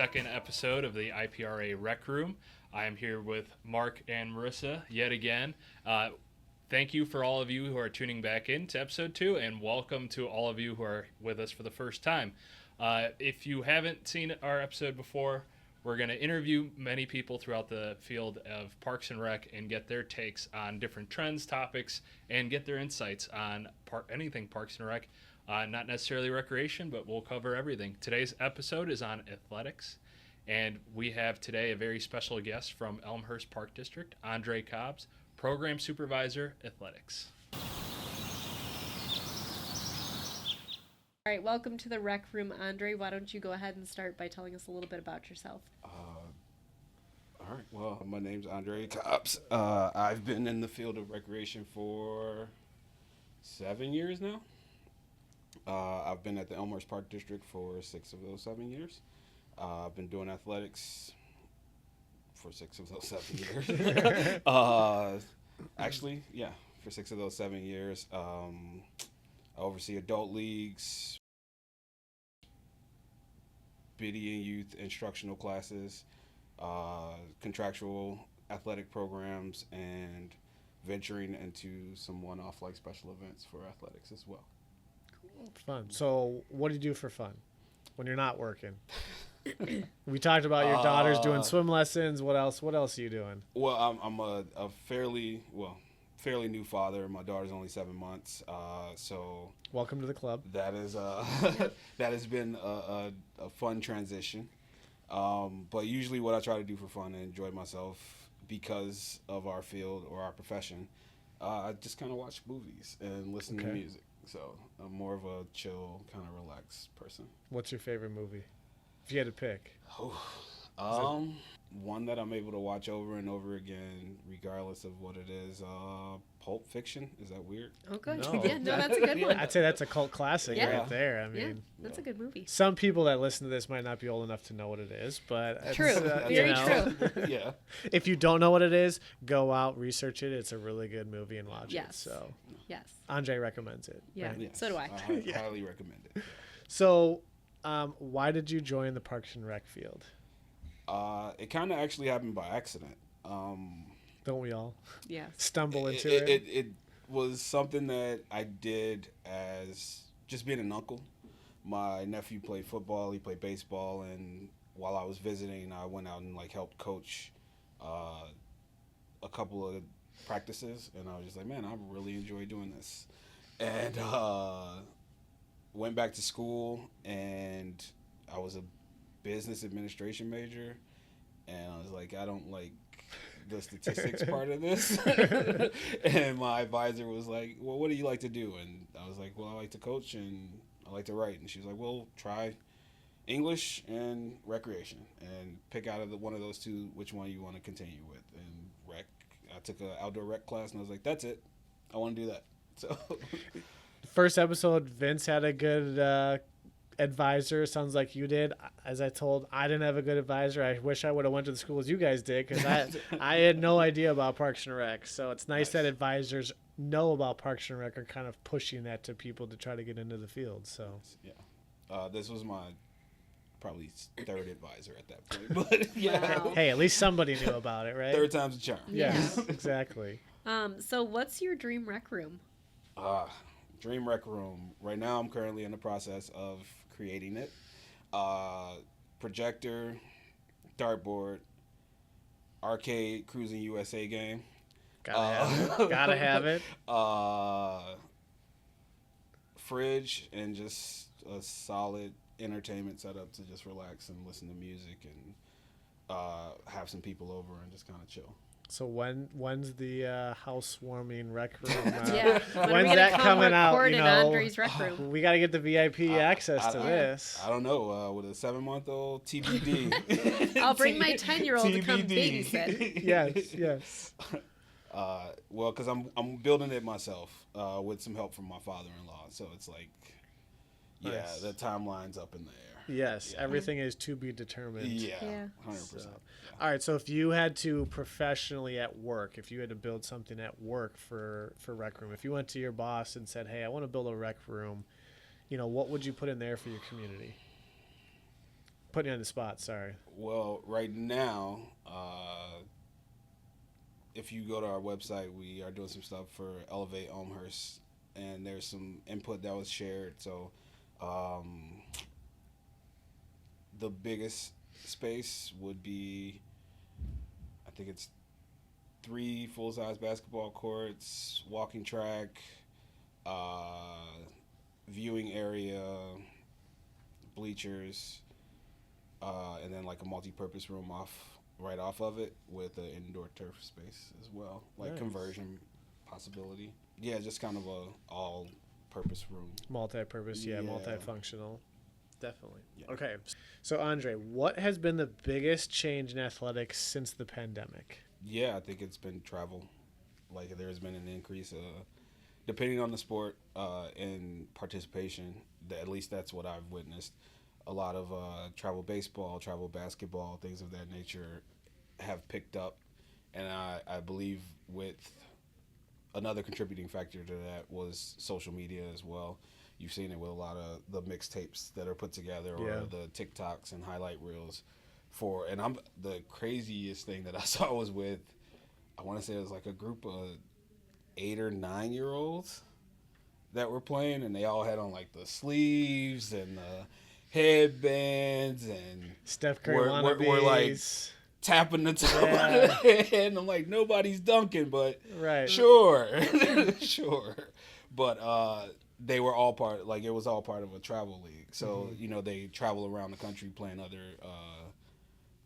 second episode of the IPRA Rec Room. I am here with Mark and Marissa yet again. Thank you for all of you who are tuning back in to episode 2, and welcome to all of you who are with us for the first time. If you haven't seen our episode before, we're going to interview many people throughout the field of Parks and Rec and get their takes on different trends, topics, and get their insights on anything Parks and Rec. Not necessarily recreation, but we'll cover everything. Today's episode is on athletics, and we have today a very special guest from Elmhurst Park District, Andre Cobbs, Program Supervisor, Athletics. All right, welcome to the Rec Room, Andre. Why don't you go ahead and start by telling us a little bit about yourself? All right, well, my name's Andre Cobbs. I've been in the field of recreation for 7 years now. I've been at the Elmhurst Park District for 6 of those 7 years. I've been doing athletics for 6 of those 7 years. Actually, yeah, for 6 of those 7 years. I oversee adult leagues, BD and youth instructional classes, contractual athletic programs, and venturing into some one-off like special events for athletics as well. Fun. So what do you do for fun when you're not working? We talked about your daughter's doing swim lessons. What else? What else are you doing? Well, I'm a fairly new father. My daughter's only 7 months, so Welcome to the club. that is that has been a fun transition. But usually, what I try to do for fun and enjoy myself because of our field or our profession, I just kind of watch movies and listen to music. So I'm more of a chill, kind of relaxed person. What's your favorite movie? If you had to pick. One that I'm able to watch over and over again, regardless of what it is. Pulp Fiction. Is that weird? Oh, good. No. Yeah, no, that's a good one. I'd say that's a cult classic right there. I Yeah, mean, that's a good movie. some people that listen to this might not be old enough to know what it is, but it's, True. Very true. Yeah. If you don't know what it is, go out, research it. It's a really good movie and watch it. Yes. So Yes. Andre recommends it. Yeah. right? Yes. So do I. Highly recommend it. So why did you join the Parks and Rec field? It kind of actually happened by accident. Don't we all Yes. stumble into it? It was something that I did as just being an uncle. My nephew played football, he played baseball, and while I was visiting, I went out and helped coach a couple of practices, and I was just like, man, I really enjoy doing this. And went back to school, and I was a business administration major, and I was like, I don't like the statistics part of this. And my advisor was like, well, what do you like to do? And I was like, well, I like to coach and I like to write. And she was like, well, try English and recreation and pick out of one of those two which one you want to continue with. And rec, I took an outdoor rec class, and I was like, that's it, I want to do that. So First episode, Vince had a good advisor. Sounds like you did. As I told, I didn't have a good advisor. I wish I would have went to the schools you guys did, because I had no idea about Parks and Rec. So it's nice that advisors know about Parks and Rec, are kind of pushing that to people to try to get into the field. So yeah, this was my probably third advisor at that point. But yeah, Wow. hey, at least somebody knew about it, right? third time's a charm. Yes, exactly. So what's your dream rec room? Dream rec room. Right now, I'm currently in the process of creating it. Projector, dartboard, arcade, cruising USA game. Gotta have it. Fridge, and just a solid entertainment setup to just relax and listen to music and have some people over and just kind of chill. So when's the housewarming rec room? When's that coming out? In Andre's rec room. We got to get the VIP access to this. I don't know. With a 7-month-old TBD. I'll bring my 10-year-old to come babysit. Yes. Well, because I'm building it myself with some help from my father-in-law. So it's like, Nice. the timeline's up in the air. Yes, everything is to be determined. Yeah, Yeah. 100%. All right, so if you had to professionally at work, if you had to build something at work for Rec Room, if you went to your boss and said, hey, I want to build a Rec Room, what would you put in there for your community? putting you on the spot. Sorry. Well, right now, if you go to our website, we are doing some stuff for Elevate Elmhurst, and there's some input that was shared. So, the biggest space would be, I think it's 3 full-size basketball courts, walking track, viewing area, bleachers, and then like a multi-purpose room right off of it with an indoor turf space as well, like Nice. conversion possibility. Yeah, just kind of a all-purpose room. Multi-purpose, yeah, Yeah. multifunctional. Definitely. Yeah. Okay. So, Andre, what has been the biggest change in athletics since the pandemic? Yeah, I think it's been travel. Like there's been an increase, depending on the sport and participation. At least that's what I've witnessed. A lot of travel baseball, travel basketball, things of that nature have picked up, and I believe with another contributing factor to that was social media as well. You've seen it with a lot of the mixtapes that are put together, or Yeah. the TikToks and highlight reels. And the craziest thing that I saw was with, I want to say it was like a group of 8 or 9-year-olds that were playing, and they all had on like the sleeves and the headbands and Steph Curry we're like wannabes. tapping the top Yeah. of the head. And I'm like, nobody's dunking, but Right. sure, sure. But they were all part, like it was all part of a travel league. So, Mhm. you know, they travel around the country playing other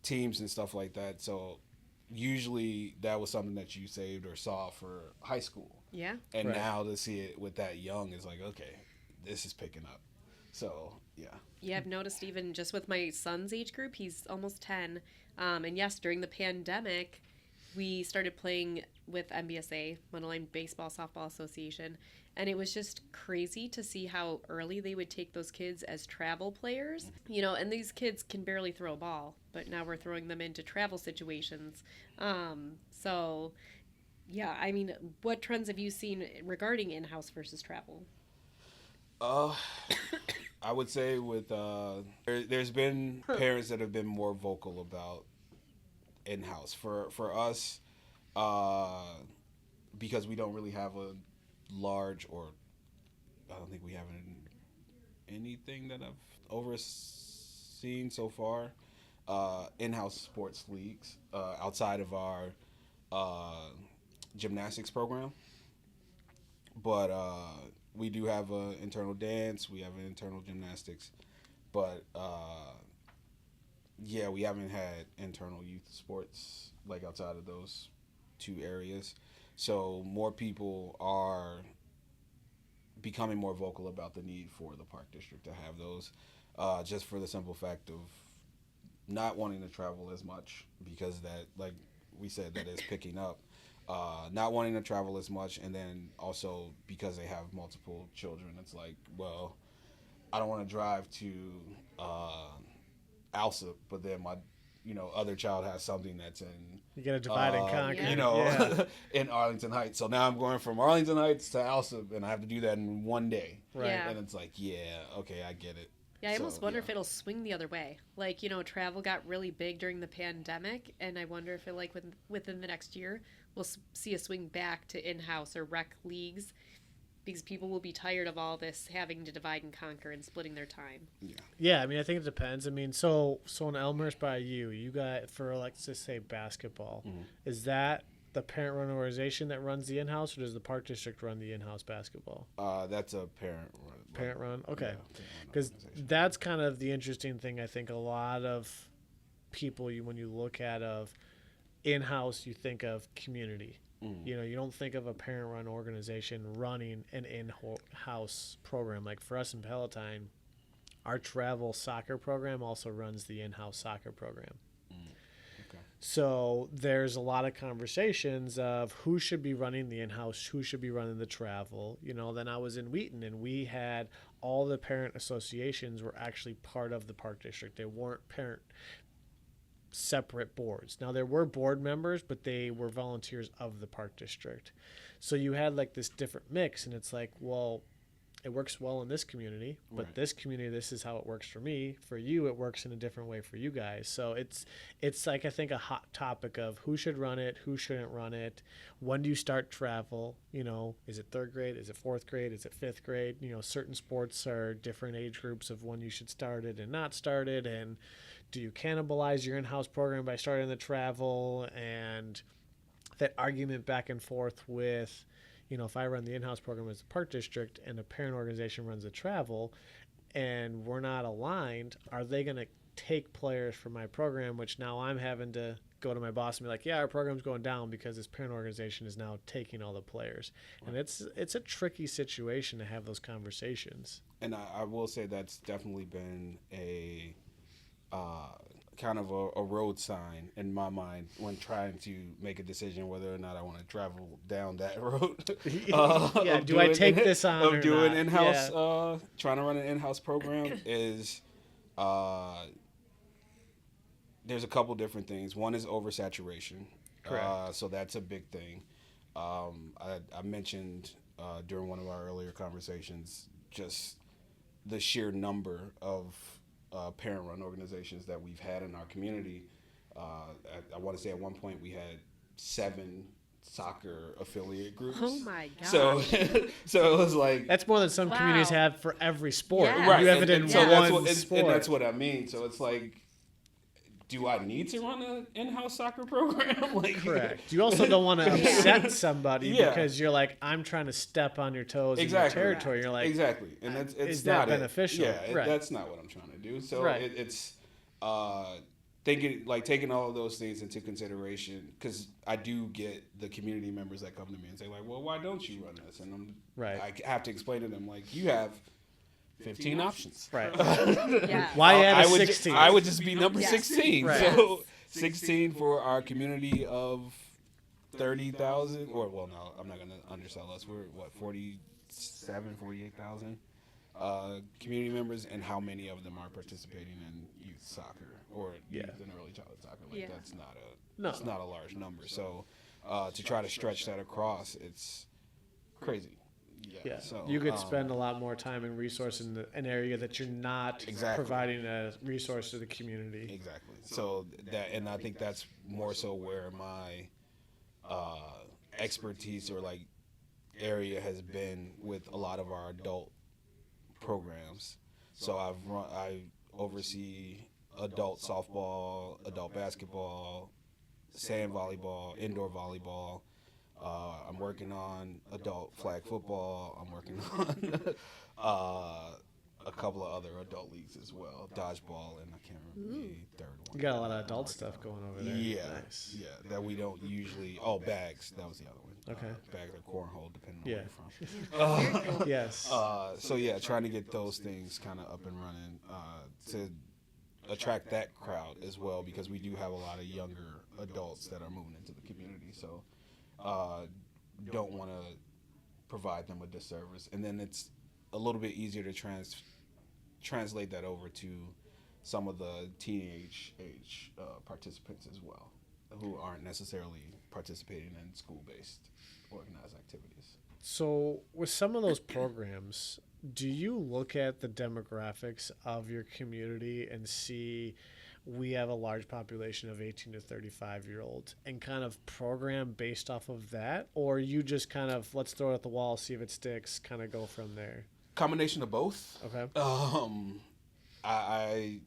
teams and stuff like that. So usually that was something that you saved or saw for high school. Yeah. And Right. now to see it with that young is like, okay, this is picking up. So, yeah. Yeah, I've noticed even just with my son's age group, he's almost 10. And yes, during the pandemic, we started playing with MBSA, Monoline Baseball Softball Association. And it was just crazy to see how early they would take those kids as travel players. You know, and these kids can barely throw a ball, but now we're throwing them into travel situations. So, yeah, I mean, what trends have you seen regarding in-house versus travel? I would say with there's been parents that have been more vocal about in-house. For us, because we don't really have a large, or I don't think we have anything that I've overseen so far, in-house sports leagues outside of our gymnastics program. But we do have an internal dance, we have an internal gymnastics, but yeah, we haven't had internal youth sports like outside of those 2 areas. So more people are becoming more vocal about the need for the Park District to have those, just for the simple fact of not wanting to travel as much, because that, like we said, that is picking up. Not wanting to travel as much, and then also because they have multiple children, it's like, well, I don't want to drive to Alsip, but then my other child has something that's in You got to divide and conquer. Yeah. in Arlington Heights. So now I'm going from Arlington Heights to Alsip, and I have to do that in one day. Right. Yeah. And it's like, yeah, okay, I get it. Yeah, I So, almost wonder yeah. if it'll swing the other way. Like, you know, travel got really big during the pandemic, and I wonder if it, like, within the next year, we'll see a swing back to in-house or rec leagues, because people will be tired of all this having to divide and conquer and splitting their time. Yeah, I mean, I think it depends. I mean, so in Elmhurst by you got, for, like, let's just say basketball, is that the parent-run organization that runs the in-house, or does the Park District run the in-house basketball? That's a parent run. Parent-run? Okay. Yeah, Because organization. that's kind of the interesting thing. I think a lot of people, when you look at of in-house, you think of community. You know, you don't think of a parent-run organization running an in-house program. Like for us in Palatine, our travel soccer program also runs the in-house soccer program. Okay. So there's a lot of conversations of who should be running the in-house, who should be running the travel. You know, then I was in Wheaton, and we had all the parent associations were actually part of the Park District. They weren't parent separate boards. Now there were board members, but they were volunteers of the Park District. So you had like this different mix, and it's like, well, it works well in this community, but Right. this community, this is how it works for me. For you, it works in a different way for you guys. So it's like, I think, a hot topic of who should run it, who shouldn't run it. When do you start travel? Is it third grade? Is it fourth grade? Is it fifth grade? Certain sports are different age groups of when you should start it and not start it. And do you cannibalize your in-house program by starting the travel? And that argument back and forth with, if I run the in-house program as a park district and a parent organization runs the travel and we're not aligned, are they going to take players from my program, which now I'm having to go to my boss and be like, yeah, our program's going down because this parent organization is now taking all the players. Right. And it's a tricky situation to have those conversations. And I will say that's definitely been a kind of a road sign in my mind when trying to make a decision whether or not I want to travel down that road. Do I take this on or doing not? in-house, Yeah. trying to run an in-house program is, there's a couple different things. One is oversaturation. Correct. So that's a big thing. I mentioned during one of our earlier conversations just the sheer number of parent-run organizations that we've had in our community. I want to say at one point we had 7 soccer affiliate groups. Oh my god! So it was like that's more than some communities have for every sport. Yeah. right. You have it in so one sport. and that's what I mean. So it's like, do I need to run an in-house soccer program? Correct. You also don't want to upset somebody because you're like, I'm trying to step on your toes in your territory. You're like, exactly, and it's is not that beneficial? That's not what I'm trying to do. So Right. it's taking all of those things into consideration, because I do get the community members that come to me and say like, well, why don't you run this? And I have to explain to them like, you have 15 options. Right. Yeah. Why add a 16? I would just be number 16. Right. So 16 for our community of 30,000, or well, no, I'm not going to undersell us. We're 48,000 community members, and how many of them are participating in youth soccer or youth and early childhood soccer? That's not a large number. So to try to stretch that across, it's crazy. Yeah, so, you could spend a lot more time and resource in an area that you're not providing a resource to the community. Exactly. So and I think that's more so where my expertise or like area has been with a lot of our adult programs. So I oversee adult softball, adult basketball, sand volleyball, indoor volleyball. I'm working on adult flag football. I'm working on a couple of other adult leagues as well, dodgeball, and I can't remember the third one. You got a lot of adult stuff going over there. Yeah, Nice. yeah, that we don't usually. Oh, bags. That was the other one. Okay. Bags or cornhole, depending on Yeah. where you're from. Yes. So yeah, trying to get those things kind of up and running to attract that crowd as well, because we do have a lot of younger adults that are moving into the community. So don't want to provide them a disservice, and then it's a little bit easier to translate that over to some of the teenage age participants as well, who aren't necessarily participating in school-based organized activities. So with some of those programs, do you look at the demographics of your community and see we have a large population of 18 to 35-year-olds and kind of program based off of that? Or you just kind of, let's throw it at the wall, see if it sticks, kind of go from there? Combination of both. Okay. I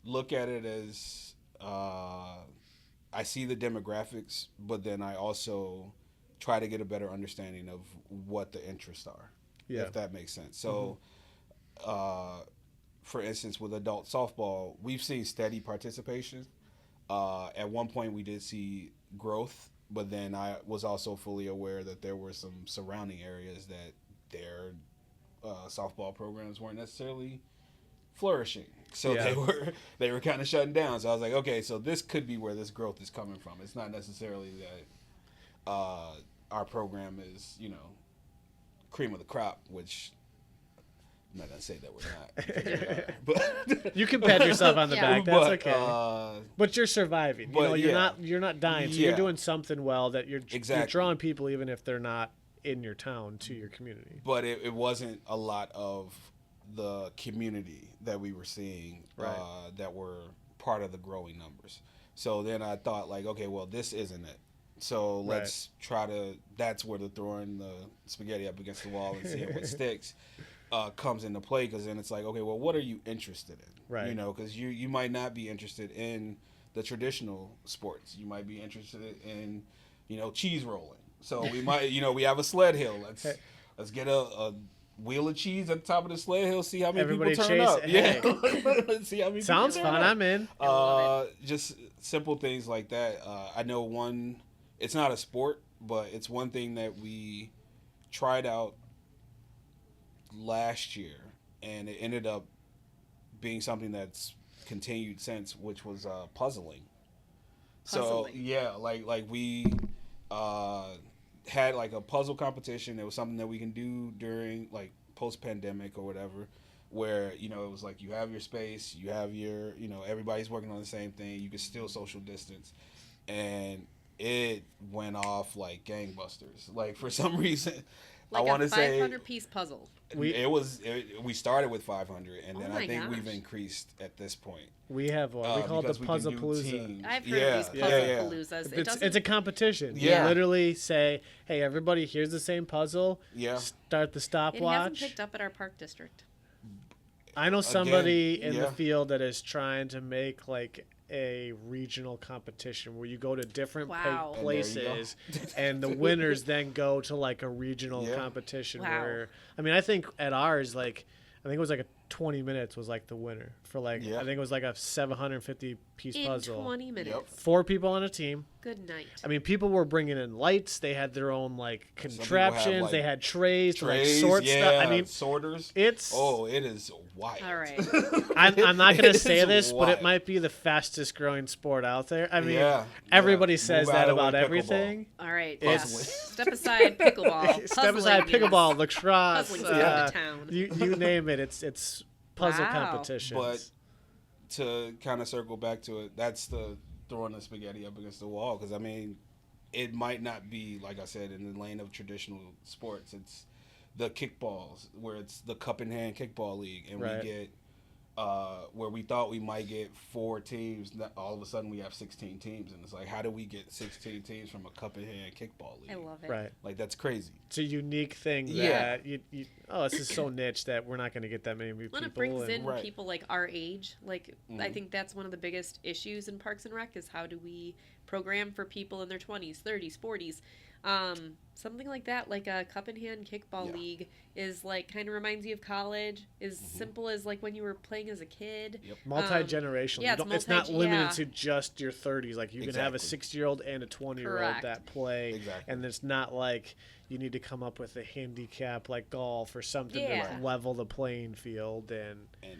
look at it as I see the demographics, but then I also try to get a better understanding of what the interests are, if that makes sense. So, for instance, with adult softball, we've seen steady participation. At one point, we did see growth, but then I was also fully aware that there were some surrounding areas that their softball programs weren't necessarily flourishing. So they were kind of shutting down. So I was like, okay, so this could be where this growth is coming from. It's not necessarily that our program is, cream of the crop, which I'm not gonna say that we're not. But you can pat yourself on the back. That's okay. But you're surviving. But you're not dying. So you're doing something well that you're drawing people even if they're not in your town to your community. But it wasn't a lot of the community that we were seeing that were part of the growing numbers. So then I thought, like, okay, well, this isn't it. So let's try to, that's where the throwing the spaghetti up against the wall and seeing what sticks comes into play, because then it's like, okay, well, what are you interested in? Right. You know, because you might not be interested in the traditional sports. You might be interested in, you know, cheese rolling. So we might, you know, we have a sled hill. Let's get a wheel of cheese at the top of the sled hill, see how many Everybody people turn chase up. it. Yeah. See how many Sounds people turn fun. up. I'm in. I love Just simple things like that. I know it's not a sport, but it's one thing that we tried out last year, and it ended up being something that's continued since, which was puzzling. So yeah, like we had like a puzzle competition. It was something that we can do during like post-pandemic or whatever, where, you know, it was like you have your space, you have your, you know, everybody's working on the same thing, you can still social distance, and it went off like gangbusters. Like, for some reason, Like I want to say 500-piece puzzle. we started with 500, and Oh then my I think gosh. we've increased at this point. We have one. We call it because the we can Puzzle do Palooza. teams. I've heard of these puzzle paloozas. It's a competition. Yeah. You literally say, hey, everybody, here's the same puzzle. Yeah. Start the It hasn't stopwatch. picked up at our park district. I know somebody Again, in yeah. the field that is trying to make like a regional competition where you go to different Wow. And there you places and the winners then go to like a regional Yeah. competition Wow. where, I mean, I think at ours, like, I think it was like a 20 minutes was like the winner for like, Yeah. I think it was like a 750 piece In puzzle. 20 minutes. 4 people on a team. Good night. I mean, people were bringing in lights. They had their own like people have, contraptions. like, they had trays to like Trays, sort yeah, stuff. I mean, sorters. it's. It is wild. All right. I'm not going It to say is this, but it wild. might be the fastest growing sport out there. I mean, Yeah, everybody yeah. says Move that out of the way, about pickleball. everything. All right. It's- Yeah. Step aside pickleball. Step aside Puzzling pickleball, is lacrosse, Puzzling's coming to town. you name it. It's puzzle Wow. competitions. But to kind of circle back to it, that's the throwing the spaghetti up against the wall. Because, I mean, it might not be, like I said, in the lane of traditional sports. It's the kickballs, where it's the cup in hand kickball league, and Right. we get where we thought we might get 4 teams. All of a sudden, we have 16 teams, and it's like, how do we get 16 teams from a cup in hand kickball league? I love it. right. Like, that's crazy. It's a unique thing Yeah. that this is so niche that we're not going to get that many people. When it brings in Right. people like our age, like I Mhm. think that's one of the biggest issues in Parks and Rec is how do we program for people in their 20s, 30s, 40s. Something like that, like a cup in hand kickball Yeah. league, is like kind of reminds you of college. Is simple as like when you were playing as a kid. Yep. Multi-generational. yeah, You don't- it's it's not limited yeah. to just your 30s. Like you can have a Exactly. 60-year-old and a 20-year-old Correct. that play, Exactly. and it's not like you need to come up with a handicap like golf or something Yeah. to level the playing field. And And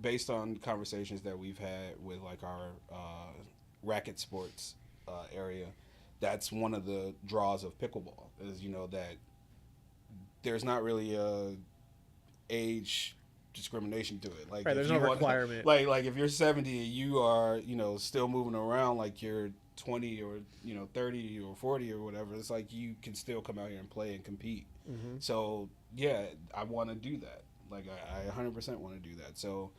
based on conversations that we've had with like our racket sports area, that's one of the draws of pickleball is, you know, that there's not really a age discrimination to it. Like, Right, if there's you no want- requirement. Like if you're 70 and you are, you know, still moving around like you're 20 or, you know, 30 or 40 or whatever, it's like you can still come out here and play and compete. So yeah, I want to do that. Like I 100% want to do that. So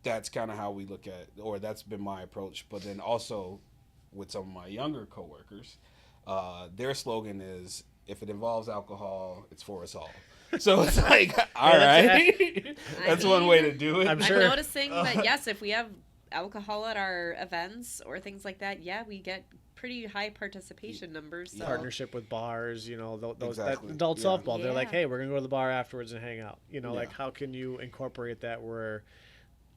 that's kind of how we look at, or that's been my approach. But then also with some of my younger coworkers, their slogan is, if it involves alcohol, it's for us all. So it's like, all right, that's one way to do it. I'm sure. I'm noticing that yes, if we have alcohol at our events or things like that, yeah, we get pretty high participation numbers. So. partnership with bars, you know, those Exactly. that adult Yeah. softball. They're like, Yeah. hey, we're gonna go to the bar afterwards and hang out. You know, like Yeah. how can you incorporate that where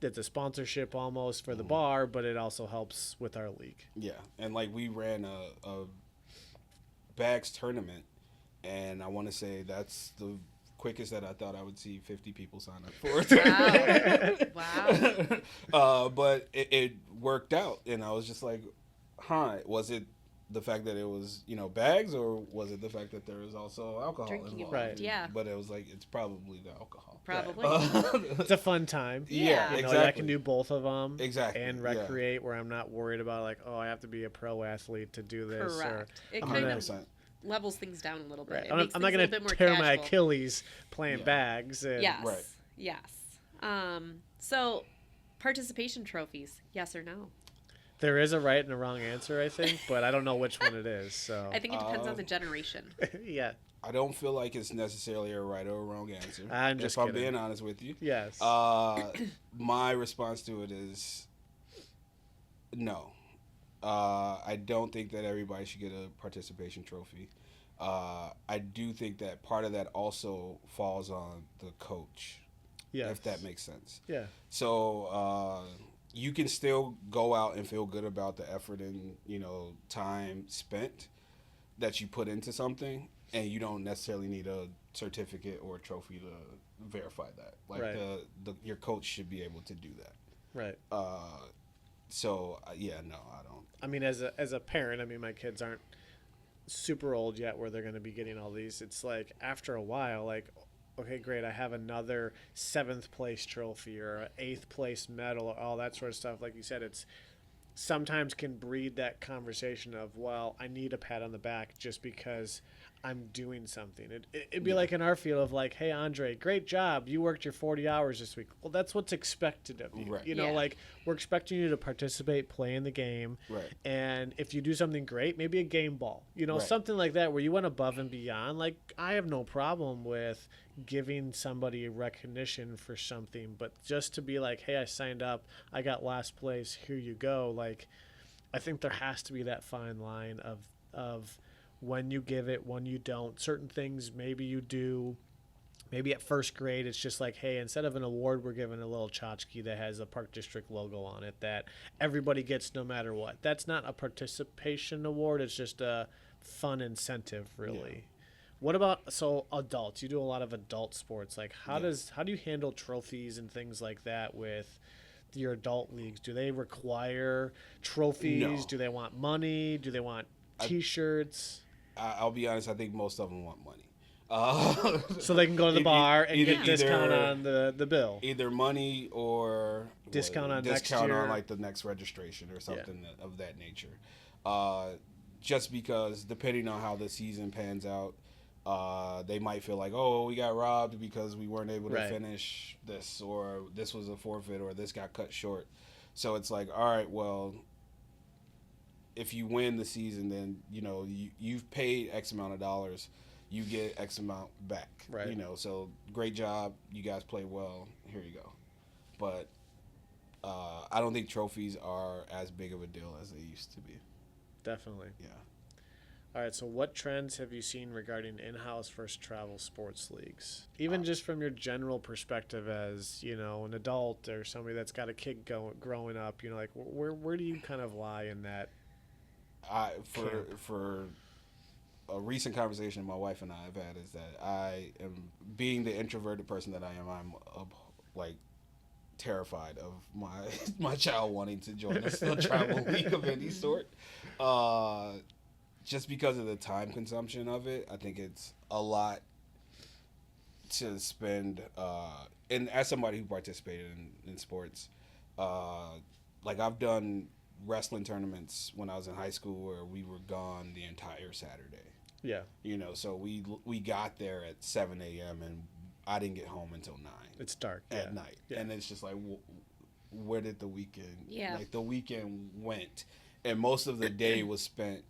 it's a sponsorship almost for the bar, but it also helps with our league. Yeah, and like we ran a bags tournament, and I want to say that's the quickest that I thought I would see 50 people sign up for it. Wow. But it worked out, and I was just like, was it the fact that it was, you know, bags, or was it the fact that there was also alcohol Drinking involved? Right. Yeah. But it was like, it's probably the alcohol. Probably. It's a fun time. Yeah. You know, exactly. I can do both of them. Exactly, And yeah. recreate where I'm not worried about like, oh, I have to be a pro athlete to do this. Correct. It I'm kind gonna- of 100%. levels things down a little bit. Right. It I'm makes not things a going little bit to more tear my casual. Achilles playing Yeah. bags. And, Yes. Right. Yes. So, participation trophies, yes or no? There is a right and a wrong answer, I think, but I don't know which one it is. So I think it depends on the generation. yeah. I don't feel like it's necessarily a right or a wrong answer. I'm just if I'm kidding. being honest with you. Yes. My response to it is no. I don't think that everybody should get a participation trophy. I do think that part of that also falls on the coach, yes. if that makes sense. Yeah. So you can still go out and feel good about the effort and time spent that you put into something, and you don't necessarily need a certificate or a trophy to verify that. Like Right. your coach should be able to do that. Right. So yeah, no, I don't. I mean, as a parent, I mean, my kids aren't super old yet where they're going to be getting all these. It's like after a while, like, okay, great, I have another 7th place trophy or an 8th place medal or all that sort of stuff. Like you said, it's sometimes can breed that conversation of, well, I need a pat on the back just because I'm doing something. It'd be like in our field of like, hey, Andre, great job. You worked your 40 hours this week. Well, that's what's expected of you. Right. You know, Yeah. like we're expecting you to participate, play in the game. Right. And if you do something great, maybe a game ball, Right. something like that where you went above and beyond. Like I have no problem with giving somebody recognition for something, but just to be like, hey, I signed up, I got last place, here you go. Like, I think there has to be that fine line of when you give it, when you don't. Certain things maybe you do. Maybe at first grade, it's just like, hey, instead of an award, we're giving a little tchotchke that has a Park District logo on it that everybody gets no matter what. That's not a participation award. It's just a fun incentive, really. Yeah. What about, so adults? You do a lot of adult sports. Like, how Yeah. do you handle trophies and things like that with your adult leagues? Do they require trophies? No. Do they want money? Do they want T-shirts? I'll be honest. I think most of them want money. So they can go to the bar and either- get discount either- on the bill. Either money or Discount on next discount year. on like the next registration or something of that nature. Just because depending on how the season pans out, they might feel like, oh, we got robbed because we weren't able to Right. finish this, or this was a forfeit, or this got cut short. So it's like, all right, well, if you win the season, then you've paid X amount of dollars, you get X amount back. Right. So great job, you guys played well. Here you go. But I don't think trophies are as big of a deal as they used to be. Definitely. Yeah. All right, so what trends have you seen regarding in-house versus travel sports leagues? Even just from your general perspective as, an adult or somebody that's got a kid growing up, like where do you kind of lie in that? For a recent conversation my wife and I have had is that I am, being the introverted person that I am, I'm terrified of my child wanting to join a travel league of any sort. Just because of the time consumption of it, I think it's a lot to spend. And as somebody who participated in sports, I've done wrestling tournaments when I was in high school where we were gone the entire Saturday. Yeah. So we got there at 7 a.m. and I didn't get home until 9. It's dark. At night. Yeah. And it's just like, where did the weekend, Yeah. the weekend went? And most of the day was spent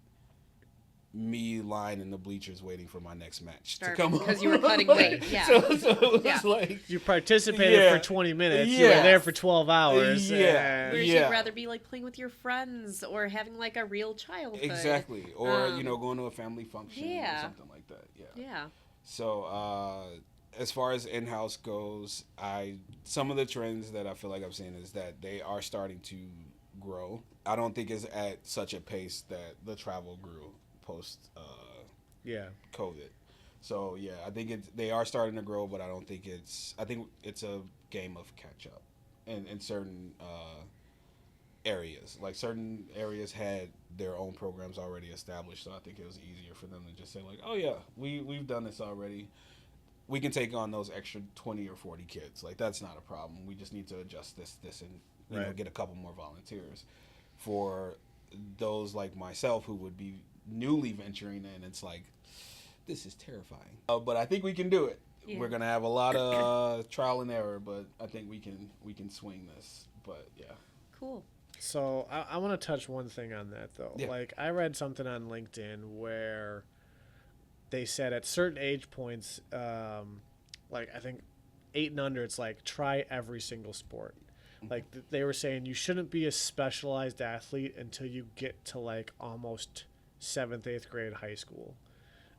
me lying in the bleachers waiting for my next match to come Because on. you were cutting weight. Yeah. So it was Yeah. like, You participated Yeah. for 20 minutes. You were Yeah. there for 12 hours. Yeah. Whereas Yeah. you'd rather be like playing with your friends or having like a real childhood. exactly. Or, Um, going to a family function yeah. or something like that. Yeah. Yeah. So as far as in-house goes, some of the trends that I feel like I'm seeing is that they are starting to grow. I don't think it's at such a pace that the travel grew post Yeah. COVID. So yeah, I think they are starting to grow, but I think it's a game of catch up in certain areas. Like certain areas had their own programs already established, so I think it was easier for them to just say like, oh yeah, we've done this already. We can take on those extra 20 or 40 kids. Like that's not a problem. We just need to adjust this and Right. get a couple more volunteers. For those like myself who would be newly venturing in, it's like this is terrifying. But I think we can do it. Yeah. We're gonna have a lot of trial and error, but I think we can swing this. But yeah. Cool. So I want to touch one thing on that though. Yeah. Like I read something on LinkedIn where they said at certain age points, like I think 8 and under, it's like try every single sport. Like they were saying you shouldn't be a specialized athlete until you get to like almost 7th, 8th grade high school.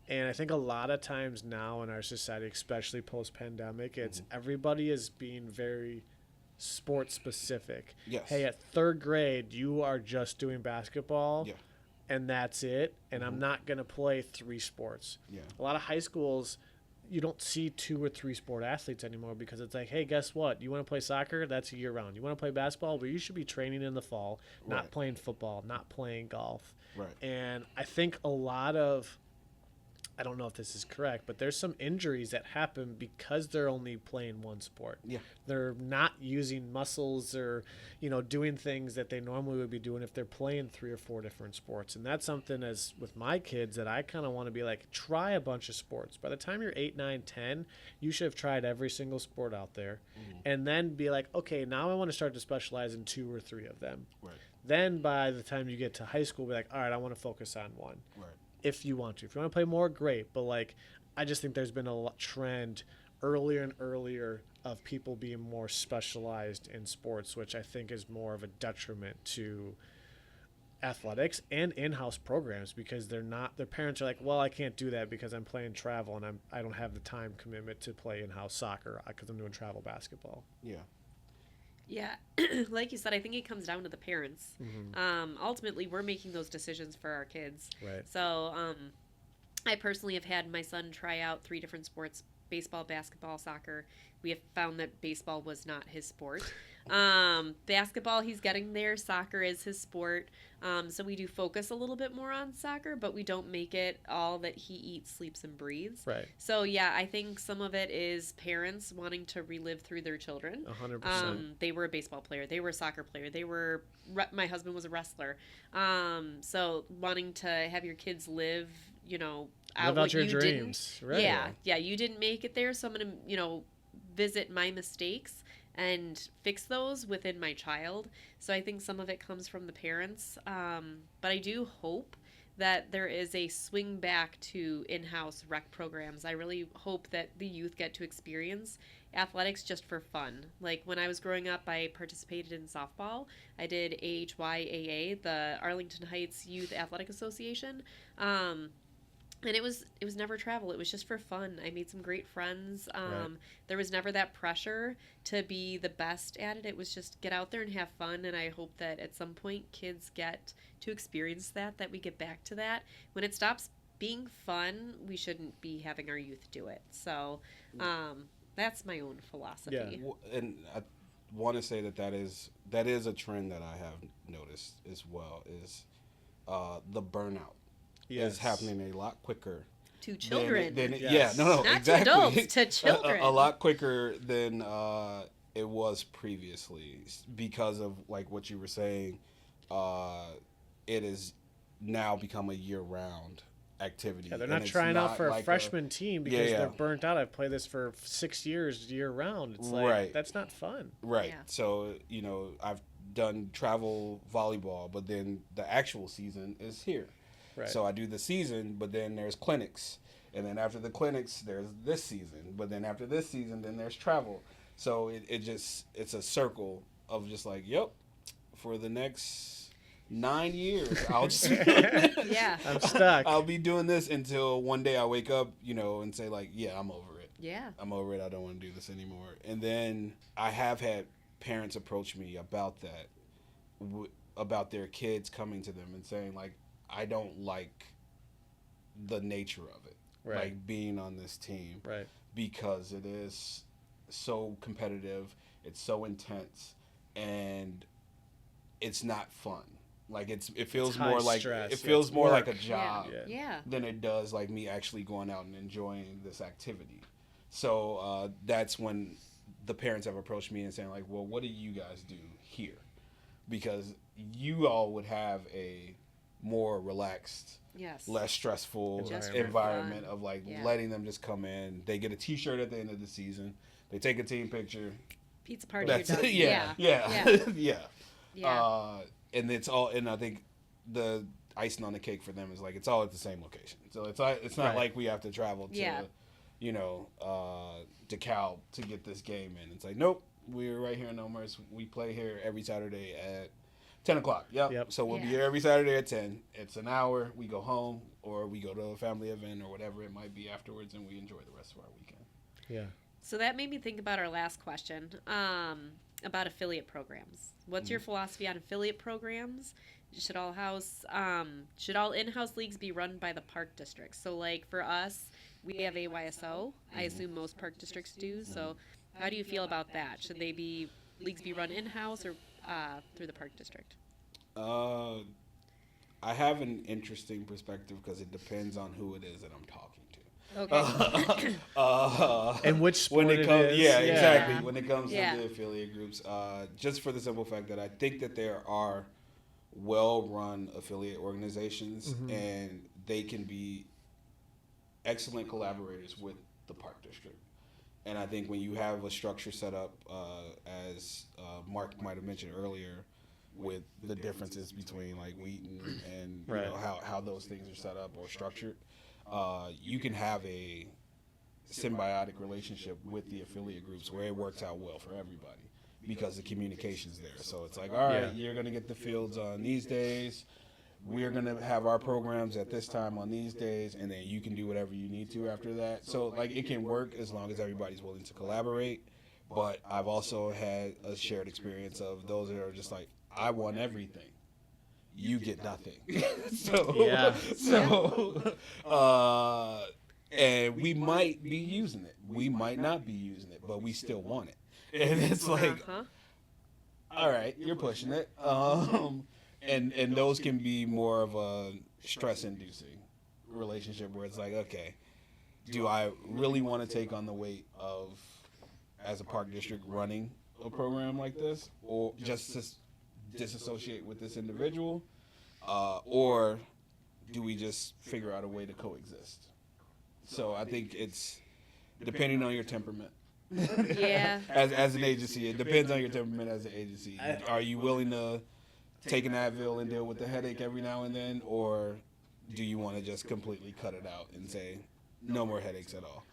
And I think a lot of times now in our society, especially post-pandemic, it's everybody is being very sport specific. Yes. Hey, at 3rd grade, you are just doing basketball, Yeah. and that's it. And I'm not going to play 3 sports. Yeah. A lot of high schools, you don't see 2 or 3 sport athletes anymore because it's like, hey, guess what? You want to play soccer? That's year round. You want to play basketball? Well, you should be training in the fall, not Right. playing football, not playing golf. Right. And I think a lot of, I don't know if this is correct, but there's some injuries that happen because they're only playing one sport. Yeah. They're not using muscles or, doing things that they normally would be doing if they're playing 3 or 4 different sports. And that's something as with my kids that I kind of want to be like, try a bunch of sports. By the time you're 8, 9, 10, you should have tried every single sport out there. And then be like, okay, now I want to start to specialize in 2 or 3 of them. Right. Then by the time you get to high school, be like, all right, I want to focus on one. Right. If you want to. If you want to play more, great. But, like, I just think there's been a trend earlier and earlier of people being more specialized in sports, which I think is more of a detriment to athletics and in-house programs because their parents are like, well, I can't do that because I'm playing travel and I don't have the time commitment to play in-house soccer because I'm doing travel basketball. Yeah. Yeah, like you said, I think it comes down to the parents. Ultimately, we're making those decisions for our kids. Right. So I personally have had my son try out 3 different sports: baseball, basketball, soccer. We have found that baseball was not his sport. Basketball, he's getting there. Soccer is his sport. So we do focus a little bit more on soccer, but we don't make it all that he eats, sleeps, and breathes. Right. So, yeah, I think some of it is parents wanting to relive through their children. 100%. They were a baseball player. They were a soccer player. My husband was a wrestler. So wanting to have your kids live, out Live what out your you dreams. didn't. Right. Yeah, you didn't make it there, so I'm going to, visit my mistakes and fix those within my child. So I think some of it comes from the parents. But I do hope that there is a swing back to in-house rec programs. I really hope that the youth get to experience athletics just for fun. Like when I was growing up, I participated in softball. I did AHYAA, the Arlington Heights Youth Athletic Association. And it was never travel. It was just for fun. I made some great friends. Right. There was never that pressure to be the best at it. It was just get out there and have fun. And I hope that at some point kids get to experience that we get back to that. When it stops being fun, we shouldn't be having our youth do it. So that's my own philosophy. Yeah. And I want to say that is a trend that I have noticed as well is the burnout. Yes. Is happening a lot quicker To children. Yes. Yes. Yeah, no, Not exactly. to adults, to children. A lot quicker than it was previously because of like what you were saying. It has now become a year-round activity. Yeah, they're and not it's trying out for like a freshman team because Yeah. they're burnt out. I've played this for 6 years year round. It's like, Right. that's not fun. Right. Yeah. So, I've done travel volleyball, but then the actual season is here. Right. So I do the season, but then there's clinics. And then after the clinics, there's this season. But then after this season, then there's travel. So it's a circle of just like, yep, for the next 9 years, I'll just Yeah. I'm stuck. I'll be doing this until one day I wake up, and say like, yeah, I'm over it. Yeah. I'm over it. I don't want to do this anymore. And then I have had parents approach me about that, about their kids coming to them and saying like, I don't like the nature of it, Right. like being on this team, Right. because it is so competitive, it's so intense, and it's not fun. Like it feels It's high more like stress. it feels It's more like a work. job Yeah. Yeah. than it does like me actually going out and enjoying this activity. So that's when the parents have approached me and saying like, well, what do you guys do here? Because you all would have a more relaxed, Yes. less stressful Just environment fun. of like Yeah. letting them just come in. They get a T-shirt at the end of the season. They take a team picture. Pizza party. That's you're done. it. Yeah. Yeah. Yeah. And it's all. And I think the icing on the cake for them is like it's all at the same location. So it's not Right. like we have to travel to, Yeah. you know, DeKalb to get this game in. It's like nope, we're right here in Elmhurst. We play here every Saturday at 10 o'clock. Yep. So we'll be Yeah. here every Saturday at 10. It's an hour. We go home or we go to a family event or whatever it might be afterwards, and we enjoy the rest of our weekend. Yeah. So that made me think about our last question about affiliate programs. What's your philosophy on affiliate programs? Should all in-house leagues be run by the park districts? So like for us, we have AYSO. I assume most park districts do. So how do you feel about that? Should leagues be run in-house or through the park district? I have an interesting perspective because it depends on who it is that I'm talking to. Okay. And which sport when it comes, is. yeah, Yeah. exactly. When it comes Yeah. to the affiliate groups, just for the simple fact that I think that there are well-run affiliate organizations, and they can be excellent collaborators with the park district. And I think when you have a structure set up, as Mark might have mentioned earlier, with the differences between like Wheaton and you Right. know how those things are set up or structured, you can have a symbiotic relationship with the affiliate groups where it works out well for everybody because the communication's there. So it's like, all right, Yeah. you're going to get the fields on these days. We're going to have our programs at this time on these days, and then you can do whatever you need to after that. So, like, it can work as long as everybody's willing to collaborate. But I've also had a shared experience of those that are just like, I want everything. You get nothing. Yeah. And we might be using it. We might not be using it, but we still want it. And it's like, all right, you're pushing it. And those can be more of a stress-inducing relationship where it's like, okay, do I really want to take on the weight of, as a park district, running a program like this, or just to disassociate with this individual, or do we just figure out a way to coexist? So I think it's depending on your temperament. Yeah. As an agency, it depends on your temperament as an agency. Are you willing to take an Advil and deal with the headache every now and then, or do you want to just completely cut it out and say no more headaches at all?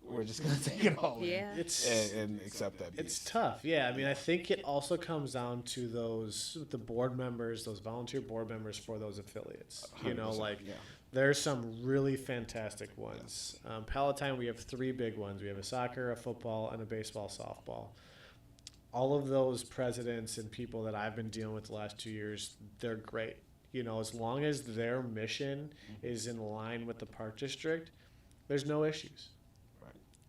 We're just gonna take it all Yeah. in and accept that. It's beast. tough. Yeah, I mean, I think it also comes down to the board members, those volunteer board members for those affiliates. You know, 100%, like yeah. there's some really fantastic ones. Palatine, we have 3 big ones. We have a soccer, a football, and a baseball, softball. All of those presidents and people that I've been dealing with the last 2 years, they're great. You know, as long as their mission is in line with the park district, there's no issues.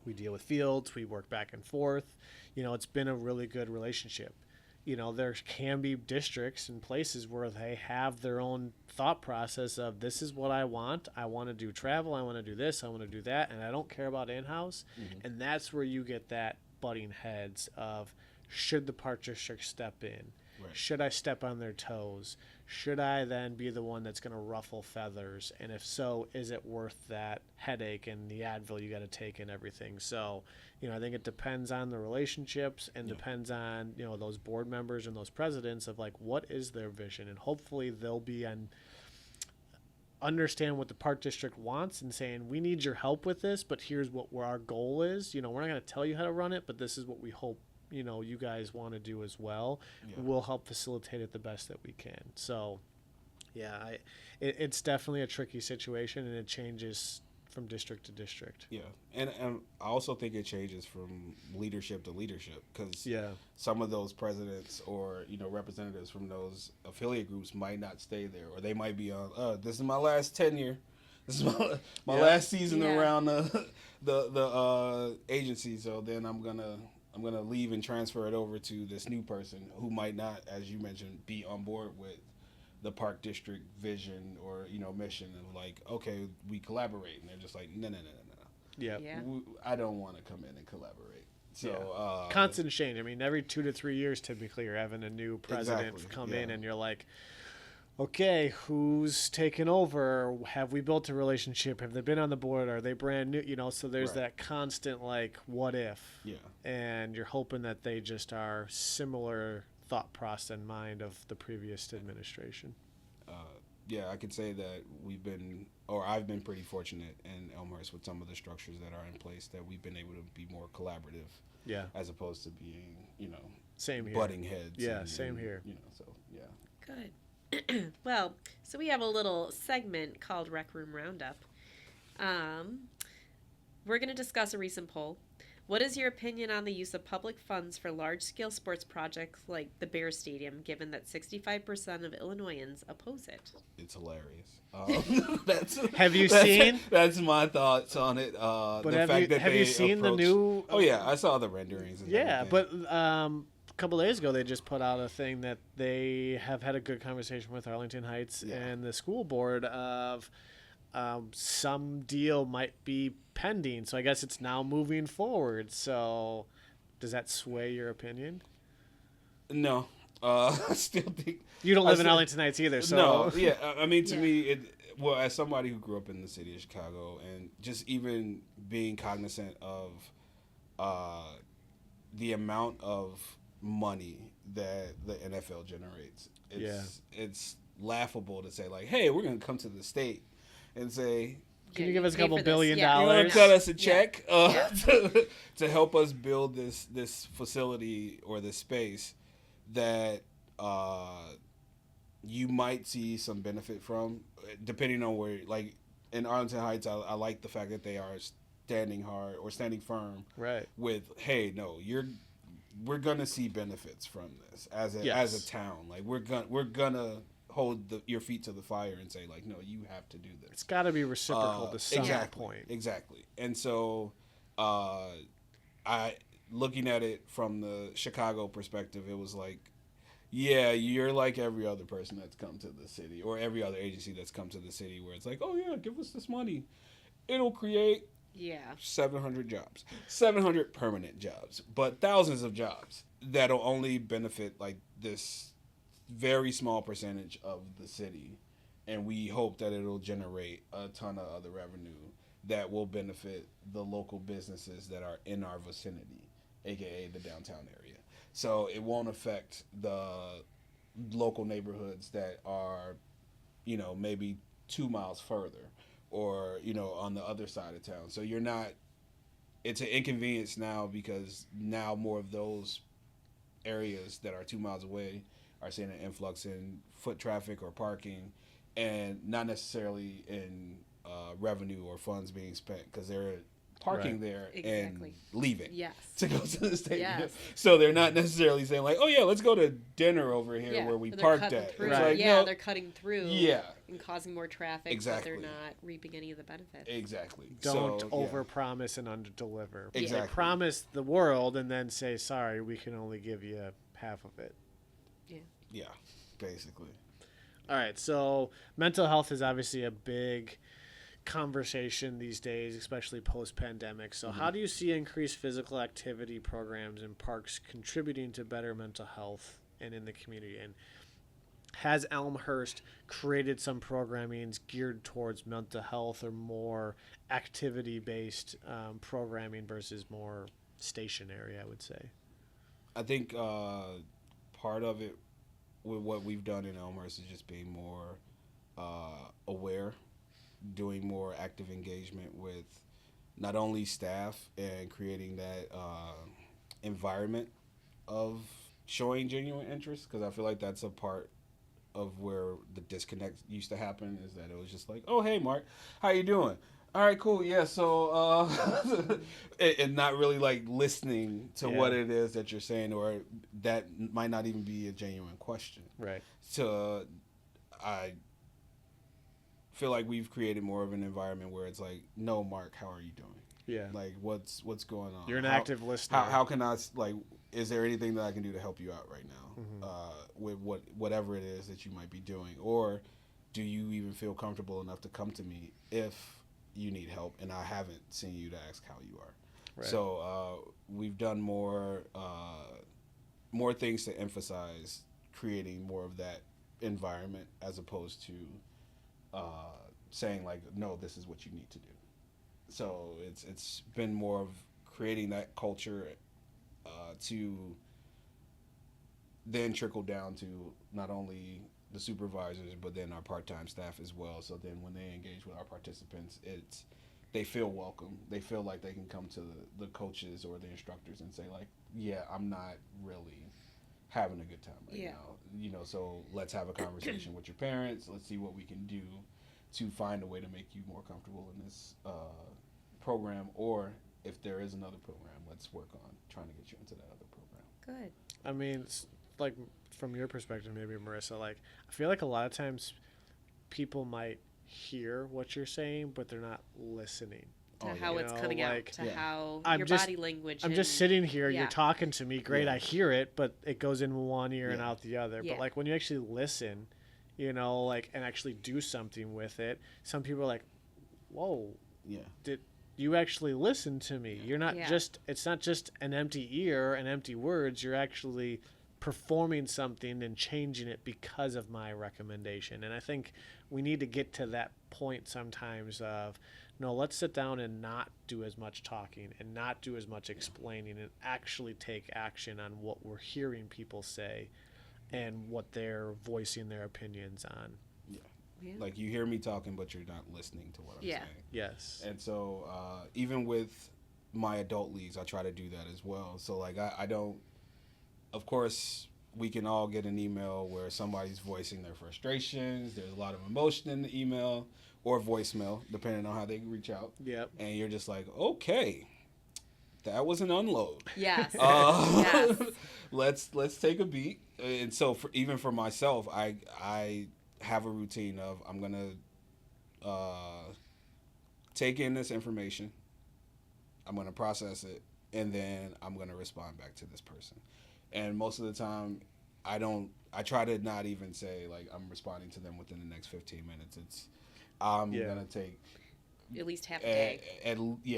We deal with fields, we work back and forth. You know, it's been a really good relationship. You know, there can be districts and places where they have their own thought process of this is what I want to do travel, I want to do this, I want to do that, and I don't care about in-house. And that's where you get that butting heads of should the park district step in? Right. Should I step on their toes? Should I then be the one that's going to ruffle feathers? And if so, is it worth that headache and the Advil you got to take and everything? So, you know, I think it depends on the relationships and depends on, you know, those board members and those presidents of like, what is their vision? And hopefully they'll be on understand what the park district wants and saying, we need your help with this, but here's where our goal is. You know, we're not going to tell you how to run it, but this is what we hope, you know, you guys want to do as well. We'll help facilitate it the best that we can. So yeah, it's definitely a tricky situation, and it changes from district to district. Yeah, and I also think it changes from leadership to leadership because Yeah. some of those presidents or, you know, representatives from those affiliate groups might not stay there, or they might be on, this is my last tenure. This is my last season Yeah. around the agency, so then I'm gonna leave and transfer it over to this new person who might not, as you mentioned, be on board with the park district vision or, you know, mission of like, okay, we collaborate, and they're just like, no. Yeah. Yeah. I don't want to come in and collaborate. So Constant change. I mean, every 2 to 3 years, typically, you're having a new president Exactly, come yeah. in, and you're like, okay, who's taken over? Have we built a relationship? Have they been on the board? Are they brand new? So there's Right. that constant, like, what if? Yeah. And you're hoping that they just are similar thought process and mind of the previous administration. Yeah, I could say that I've been pretty fortunate in Elmhurst with some of the structures that are in place that we've been able to be more collaborative. Yeah. As opposed to being, Same here. butting heads. Yeah, same here. So, yeah. Good. Well, so we have a little segment called Rec Room Roundup. We're going to discuss a recent poll. What is your opinion on the use of public funds for large-scale sports projects like the Bears Stadium, given that 65% of Illinoisans oppose it? It's hilarious. Have you seen? That's my thoughts on it. But the fact that have you they seen the approach- new? Oh yeah, I saw the renderings. And Yeah, everything. but a couple days ago they just put out a thing that they have had a good conversation with Arlington Heights and the school board of some deal might be pending. So I guess it's now moving forward. So does that sway your opinion? No, I still think You don't live in still- Arlington Heights either. So No, yeah. I mean, to Yeah. me, as somebody who grew up in the city of Chicago, and just even being cognizant of the amount of money that the NFL generates, it's laughable to say like, hey, we're going to come to the state and say, Can you give us a pay couple for this. billion Yeah. you want dollars? to cut us a Yeah. check Yeah. to help us build this facility or this space that you might see some benefit from, depending on where. Like in Arlington Heights, I like the fact that they are standing firm Right. with, hey, no, we're gonna see benefits from this as a town. Like we're gonna hold your feet to the fire and say like, no, you have to do this. It's got to be reciprocal to some point. Exactly. And so, looking at it from the Chicago perspective, it was like, yeah, you're like every other person that's come to the city or every other agency that's come to the city where it's like, oh yeah, give us this money. It'll create 700 jobs, 700 permanent jobs, but thousands of jobs that'll only benefit like this very small percentage of the city, and we hope that it'll generate a ton of other revenue that will benefit the local businesses that are in our vicinity, aka the downtown area. So it won't affect the local neighborhoods that are, maybe 2 miles further or, on the other side of town. So it's an inconvenience now because now more of those areas that are 2 miles away are seeing an influx in foot traffic or parking, and not necessarily in revenue or funds being spent because they're parking there and leaving to go to the stadium. Yes. So they're not necessarily saying like, oh yeah, let's go to dinner over here where we They're parked cutting at. through. It's like, Yeah, no, they're cutting through. Yeah. And causing more traffic, Exactly. but they're not reaping any of the benefits. Exactly. Don't So, overpromise and underdeliver. Exactly. They promise the world and then say, sorry, we can only give you half of it. Yeah, basically. All right, so mental health is obviously a big conversation these days, especially post-pandemic. So how do you see increased physical activity programs in parks contributing to better mental health and in the community? And has Elmhurst created some programming geared towards mental health or more activity-based programming versus more stationary, I would say? I think part of it with what we've done in Elmhurst is just being more aware, doing more active engagement with not only staff and creating that environment of showing genuine interest, because I feel like that's a part of where the disconnect used to happen, is that it was just like, oh, hey, Mark, how you doing? All right, cool. Yeah, so and not really like listening to what it is that you're saying, or that might not even be a genuine question. Right. So I feel like we've created more of an environment where it's like, no, Mark, how are you doing? Yeah. Like, what's going on? You're an active listener. How can I, like, is there anything that I can do to help you out right now with whatever it is that you might be doing? Or do you even feel comfortable enough to come to me if you need help and I haven't seen you to ask how you are? Right. So we've done more things to emphasize creating more of that environment as opposed to saying like, no, this is what you need to do. So it's been more of creating that culture to then trickle down to not only the supervisors but then our part-time staff as well. So then when they engage with our participants, they feel welcome. They feel like they can come to the coaches or the instructors and say like, yeah, I'm not really having a good time right now. So let's have a conversation with your parents. Let's see what we can do to find a way to make you more comfortable in this program, or if there is another program, let's work on trying to get you into that other program. Good. I mean, like from your perspective, maybe Marissa, like I feel like a lot of times people might hear what you're saying, but they're not listening To how it's coming out, to how your body language. I'm just sitting here, Yeah. you're talking to me, great, I hear it, but it goes in one ear and out the other. Yeah. But like when you actually listen, like and actually do something with it, some people are like, whoa, did you actually listen to me? You're not just, it's not just an empty ear and empty words, you're actually performing something and changing it because of my recommendation. And I think we need to get to that point sometimes of, no, let's sit down and not do as much talking and not do as much explaining and actually take action on what we're hearing people say and what they're voicing their opinions on. Yeah. Like you hear me talking, but you're not listening to what I'm saying. Yes. And so even with my adult leagues, I try to do that as well. So like I don't, of course, we can all get an email where somebody's voicing their frustrations. There's a lot of emotion in the email or voicemail, depending on how they reach out. Yep. And you're just like, okay, that was an unload. Yes. Yes. Let's take a beat. And so even for myself, I have a routine of I'm gonna take in this information, I'm gonna process it, and then I'm gonna respond back to this person. And most of the time, I try to not even say like I'm responding to them within the next 15 minutes. I'm gonna take at least half a day.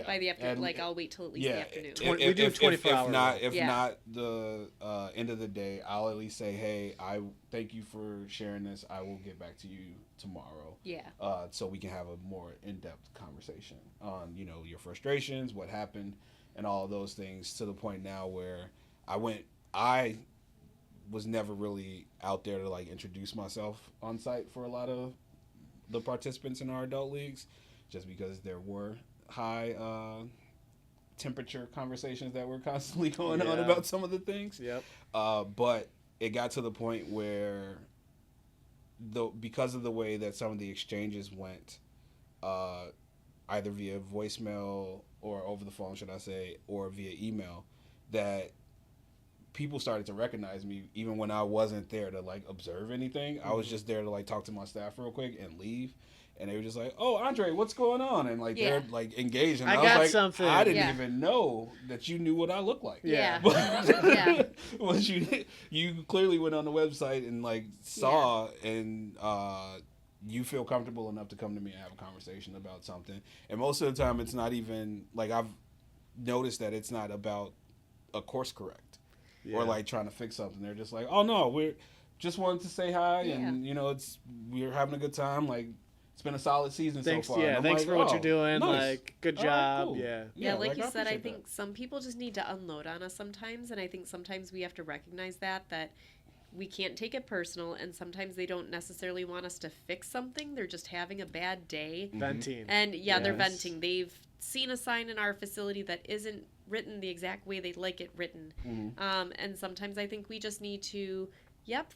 By the afternoon, I'll wait till at least the afternoon. We do 24 hours. If not the end of the day, I'll at least say, hey, I thank you for sharing this. I will get back to you tomorrow. Yeah. So we can have a more in-depth conversation on your frustrations, what happened, and all of those things, to the point now where I was never really out there to like introduce myself on site for a lot of the participants in our adult leagues, just because there were high temperature conversations that were constantly going on about some of the things. Yep. But it got to the point where because of the way that some of the exchanges went, either via voicemail or over the phone, should I say, or via email, that people started to recognize me even when I wasn't there to like observe anything. I was just there to like talk to my staff real quick and leave. And they were just like, "Oh, Andre, what's going on?" And like they're like engaged. And I was got like, something. I didn't even know that you knew what I look like. Yeah. But you clearly went on the website and like saw and you feel comfortable enough to come to me and have a conversation about something. And most of the time, it's not even like I've noticed that it's not about a course correct or like trying to fix something. They're just like, "Oh no, we're just wanted to say hi and we're having a good time." Like. It's been a solid season so far. Yeah, thanks for what you're doing. Nice. Like, good job. Cool. Yeah, like you said, I appreciate think some people just need to unload on us sometimes, and I think sometimes we have to recognize that we can't take it personal, and sometimes they don't necessarily want us to fix something. They're just having a bad day. Venting. And they're venting. They've seen a sign in our facility that isn't written the exact way they'd like it written. And sometimes I think we just need to,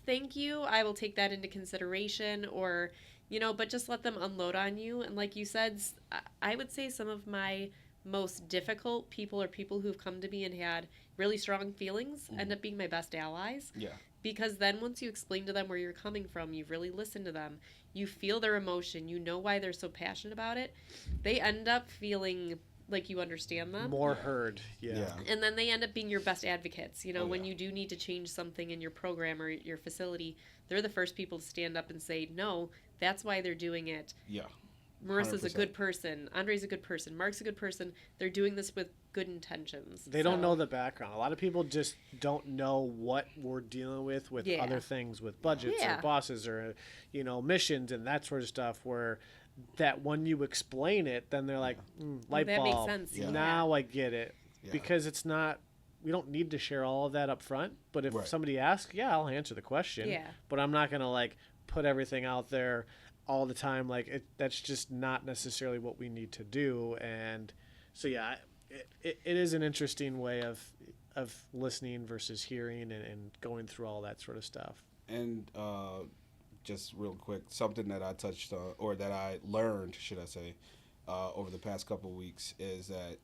thank you. I will take that into consideration, or... but just let them unload on you. And like you said, I would say some of my most difficult people are people who've come to me and had really strong feelings, end up being my best allies. Yeah. Because then once you explain to them where you're coming from, you've really listened to them, you feel their emotion, you know why they're so passionate about it, they end up feeling like you understand them. More heard, yeah. And then they end up being your best advocates. When you do need to change something in your program or your facility, they're the first people to stand up and say, no, that's why they're doing it. Yeah. Marissa's a 100%. good person. Andre's a good person. Mark's a good person. They're doing this with good intentions. They don't know the background. A lot of people just don't know what we're dealing with Yeah. other things, with budgets Yeah. or bosses or, missions and that sort of stuff, where that when you explain it, then they're like, light that makes bulb. sense. Yeah. Now I get it. Yeah. Because it's not, we don't need to share all of that up front. But if Right. somebody asks, yeah, I'll answer the question. Yeah. But I'm not going to put everything out there all the time. That's just not necessarily what we need to do. And so, yeah, it is an interesting way of listening versus hearing and going through all that sort of stuff. And just real quick, something that I touched on, or that I learned, should I say, over the past couple of weeks, is that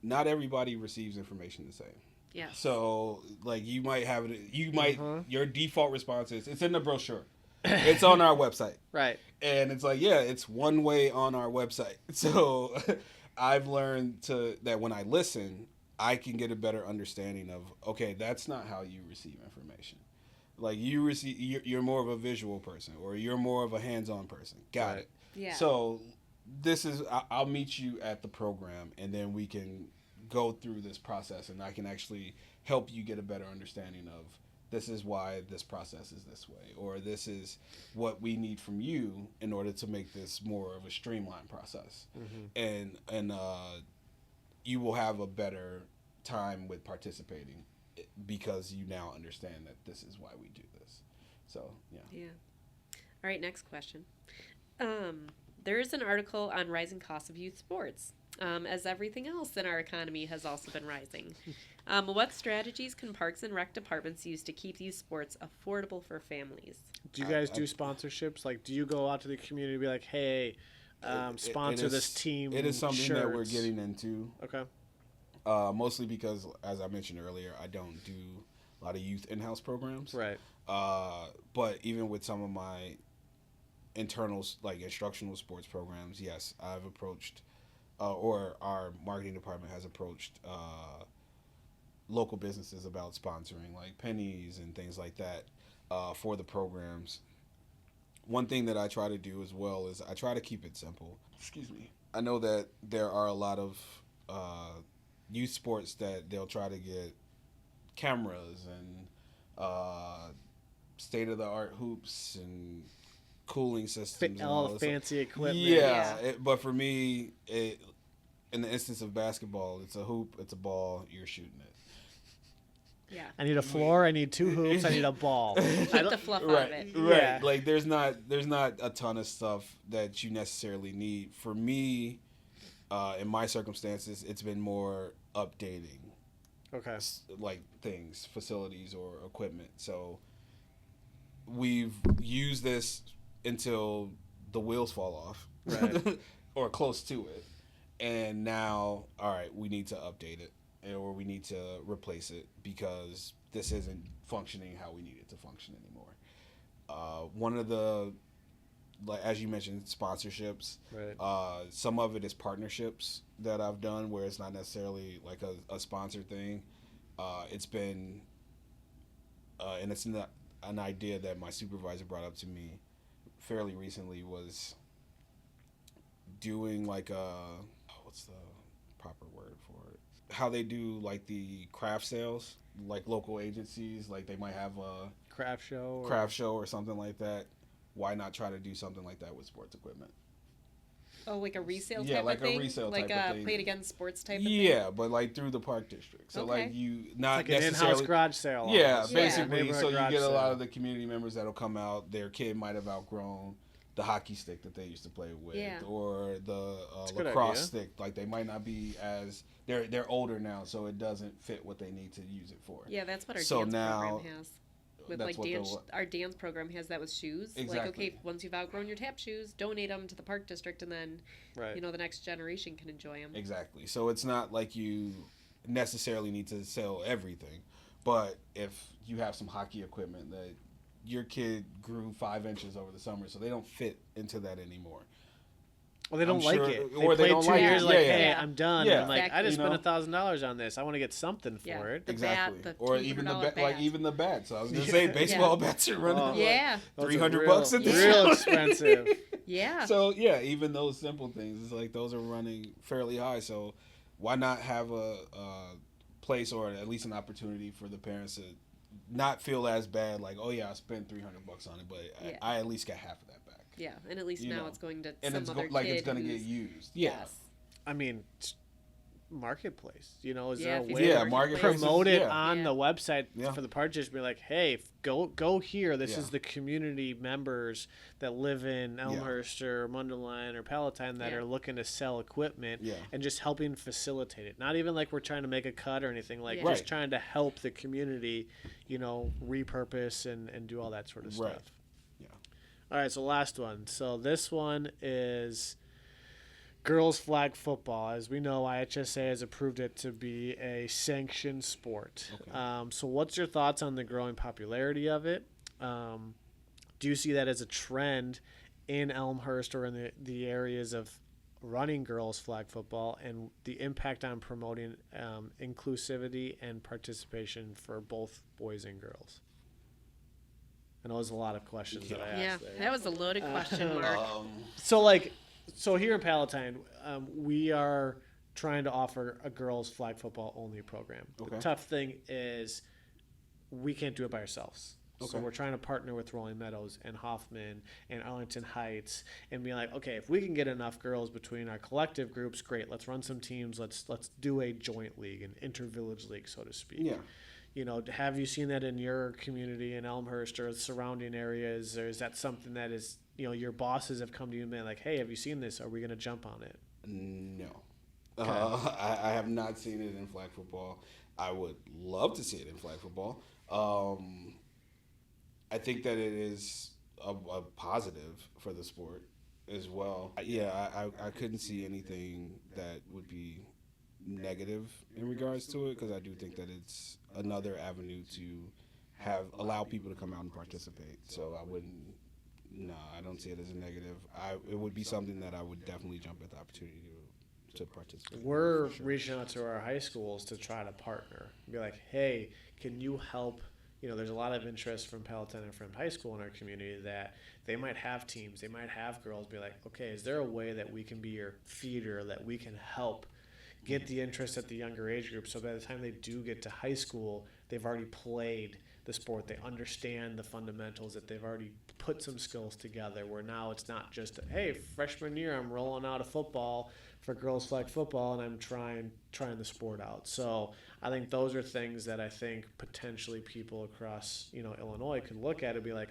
not everybody receives information the same. Yeah. So, you might have it. Your default response is, "It's in the brochure. It's on our website." Right. And it's it's one way on our website. So, I've learned that when I listen, I can get a better understanding of, okay, that's not how you receive information. You're more of a visual person, or you're more of a hands-on person. Got it. Yeah. So I'll meet you at the program, and then we can go through this process, and I can actually help you get a better understanding of, this is why this process is this way, or this is what we need from you in order to make this more of a streamlined process. Mm-hmm. And you will have a better time with participating, because you now understand that this is why we do this. So, yeah. Yeah. All right, next question. There is an article on rising costs of youth sports, as everything else in our economy has also been rising. What strategies can Parks and Rec departments use to keep youth sports affordable for families? Do you guys do sponsorships? Do you go out to the community and be like, hey, sponsor this team? It is something shirts? that we're getting into. Okay. Mostly because, as I mentioned earlier, I don't do a lot of youth in-house programs. Right. But even with some of my internal, instructional sports programs, yes, I've approached, or our marketing department has approached local businesses about sponsoring, pennies and things like that, for the programs. One thing that I try to do as well is I try to keep it simple. Excuse me. I know that there are a lot of youth sports that they'll try to get cameras and state-of-the-art hoops and cooling systems. All the fancy equipment. Yeah. But for me, in the instance of basketball, it's a hoop, it's a ball, you're shooting it. Yeah. I need a floor. I need 2 hoops. I need a ball. Keep the fluff out of it. Right. Yeah. There's not a ton of stuff that you necessarily need. For me, in my circumstances, it's been more updating. Okay. Things, facilities, or equipment. So we've used this until the wheels fall off. Right. Or close to it. And now, all right, we need to update it, or we need to replace it, because this isn't functioning how we need it to function anymore. One of the, as you mentioned, sponsorships. Right. Some of it is partnerships that I've done, where it's not necessarily a sponsor thing. It's been, and it's not an idea that my supervisor brought up to me fairly recently, was doing what's the proper word for it? How they do the craft sales, local agencies, they might have a Craft show. or something like that. Why not try to do something like that with sports equipment? Oh, a resale Yeah, type of thing? a resale type of thing. Play it against sports type of thing? Yeah, but through the park district. So Okay. you not Like an necessarily in-house garage sale. Yeah, almost. basically. Neighborhood So you garage get a lot sale. of the community members that'll come out. Their kid might have outgrown the hockey stick that they used to play with, Yeah. or the a good lacrosse idea. stick. They might not be as they're older now, so it doesn't fit what they need to use it for. Yeah, that's what our So dance now- program has. With that's what dance, they'll- our dance program has that with shoes. Exactly. Okay, once you've outgrown your tap shoes, donate them to the park district, and then Right. the next generation can enjoy them. Exactly. So it's not like you necessarily need to sell everything, but if you have some hockey equipment that your kid grew 5 inches over the summer, so they don't fit into that anymore. Well, they don't I'm like sure- it. or they played don't 2 like years it. like, Yeah, hey, yeah. I'm done. Yeah. And I'm like, I just Exactly. spent $1,000 on this. I want to get something for Yeah. it. The Exactly. bat, the Or even the $200 bat, bat. even the bat. So I was gonna say baseball bats are running. Oh. Yeah. Those are $300 real- at this real point. expensive. Yeah. So yeah, even those simple things, it's like those are running fairly high. So why not have a place or at least an opportunity for the parents to not feel as bad? Like, oh yeah, I spent $300 on it, but Yeah. I at least got half of that back. Yeah, and at least You now know. it's going to And some it's other kid like it's gonna get who's- used. Yeah. Yes. I mean, marketplace. You know, is Yeah, there a if you way see Yeah, the to marketplace. promote it Yeah. on Yeah. the website Yeah. for the partners? Be like, hey, go here. This Yeah. is the community members that live in Elmhurst or Mundelein or Palatine that Yeah. are looking to sell equipment, Yeah. and just helping facilitate it. Not even like we're trying to make a cut or anything. Like Yeah. just Right. trying to help the community, repurpose and do all that sort of Right. stuff. Yeah. All right, so last one. So this one is girls flag football. As we know, IHSA has approved it to be a sanctioned sport. Okay. So what's your thoughts on the growing popularity of it? Do you see that as a trend in Elmhurst or in the areas of running girls flag football, and the impact on promoting inclusivity and participation for both boys and girls? I know there's a lot of questions that I Yeah, asked there. that was a loaded question, Mark. So here in Palatine, we are trying to offer a girls flag football only program. Okay. The tough thing is we can't do it by ourselves. So Okay. we're trying to partner with Rolling Meadows and Hoffman and Arlington Heights and be like, okay, if we can get enough girls between our collective groups, great. Let's run some teams. Let's do a joint league, an inter-village league, so to speak. Yeah. Have you seen that in your community in Elmhurst or surrounding areas, or is that something that is, your bosses have come to you and been like, hey, have you seen this? Are we going to jump on it? No. Okay. I have not seen it in flag football. I would love to see it in flag football. I think that it is a positive for the sport as well. Yeah, I couldn't see anything that would be negative in regards to it, because I do think that it's another avenue to allow people to come out and participate. So I don't see it as a negative. It would be something that I would definitely jump at the opportunity to participate. We're for sure. reaching out to our high schools to try to partner. Be like, hey, can you help? There's a lot of interest from Palatine and from high school in our community that they might have teams, they might have girls. Be like, okay, is there a way that we can be your feeder, that we can help get the interest at the younger age group, so by the time they do get to high school, they've already played the sport, they understand the fundamentals, that they've already put some skills together, where now it's not just, hey, freshman year, I'm rolling out a football for girls flag football and I'm trying the sport out. So I think those are things that I think potentially people across Illinois could look at and be like,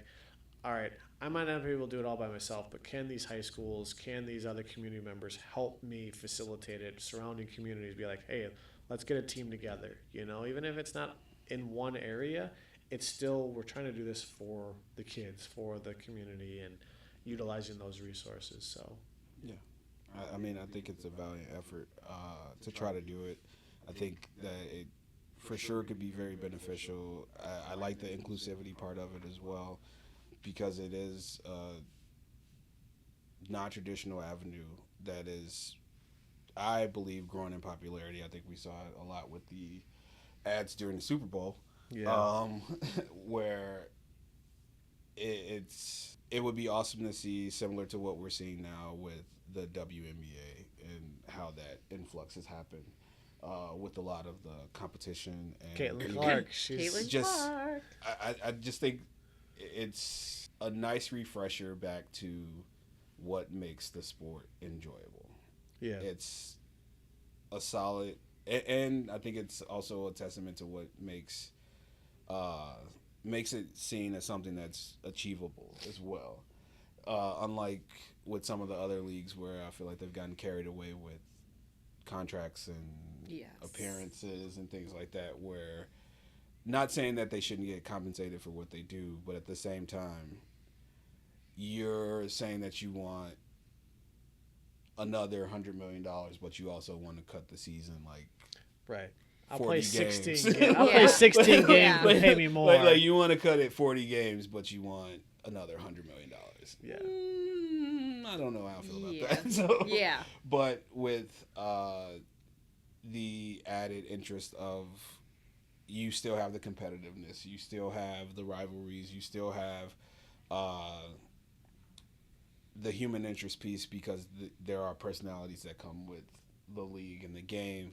all right, I might not be able to do it all by myself, but can these high schools, can these other community members help me facilitate it? Surrounding communities be like, hey, let's get a team together. Even if it's not in one area, it's still, we're trying to do this for the kids, for the community, and utilizing those resources. So Yeah. I think it's a valiant effort to try to do it. I think that it for sure could be very beneficial. I like the inclusivity part of it as well, because it is a non-traditional avenue that is, I believe, growing in popularity. I think we saw it a lot with the ads during the Super Bowl, where it would be awesome to see, similar to what we're seeing now with the WNBA and how that influx has happened with a lot of the competition. And Caitlin Clark, she's Caitlin Clark. I just think it's a nice refresher back to what makes the sport enjoyable. Yeah. It's a solid, and I think it's also a testament to what makes it seen as something that's achievable as well. Unlike with some of the other leagues where I feel like they've gotten carried away with contracts and Yes. appearances and things like that, where, not saying that they shouldn't get compensated for what they do, but at the same time, you're saying that you want another $100 million, but you also want to cut the season like right. I'll 40 play games. 16 games. I'll Yeah. play 16 games, Yeah. but pay me more. Like you want to cut it 40 games, but you want another $100 million. Yeah. I don't know how I feel about Yeah. that. So, Yeah. but with the added interest of, you still have the competitiveness, you still have the rivalries, you still have the human interest piece, because there are personalities that come with the league and the game.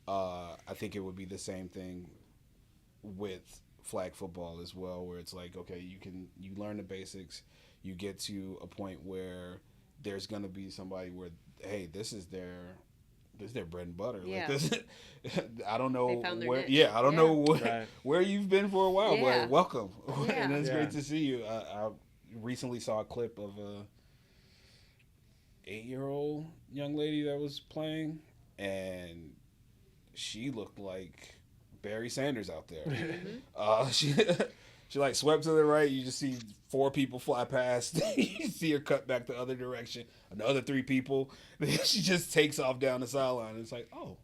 I think it would be the same thing with flag football as well, where it's like, okay, you learn the basics, you get to a point where there's gonna be somebody where, hey, this is their bread and butter. Yeah. Like this, I don't know They found their where. niche. Yeah, I don't know Right. where you've been for a while, Yeah. but welcome. Yeah. And it's Yeah. great to see you. I recently saw a clip of a 8-year-old young lady that was playing, and she looked like Barry Sanders out there. She like swept to the right. You just see 4 people fly past. You see her cut back the other direction. Another 3 people. Then she just takes off down the sideline. It's like, oh,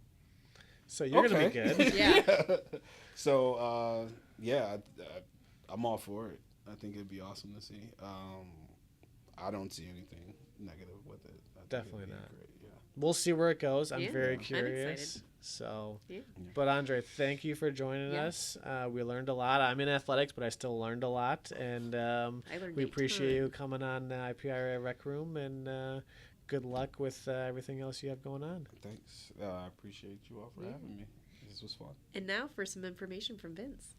So you're gonna be okay. good. Yeah. So I'm all for it. I think it'd be awesome to see. I don't see anything negative with it. I think Definitely it'd be not. great, yeah. We'll see where it goes. I'm Yeah, very I'm curious. excited. So, Yeah. but Andre, thank you for joining Yeah. us. We learned a lot. I'm in athletics, but I still learned a lot, and I learned we a appreciate ton. you coming on the IPRA Rec Room, and good luck with everything else you have going on. Thanks. I appreciate you all for Yeah. having me. This was fun. And now for some information from Vince.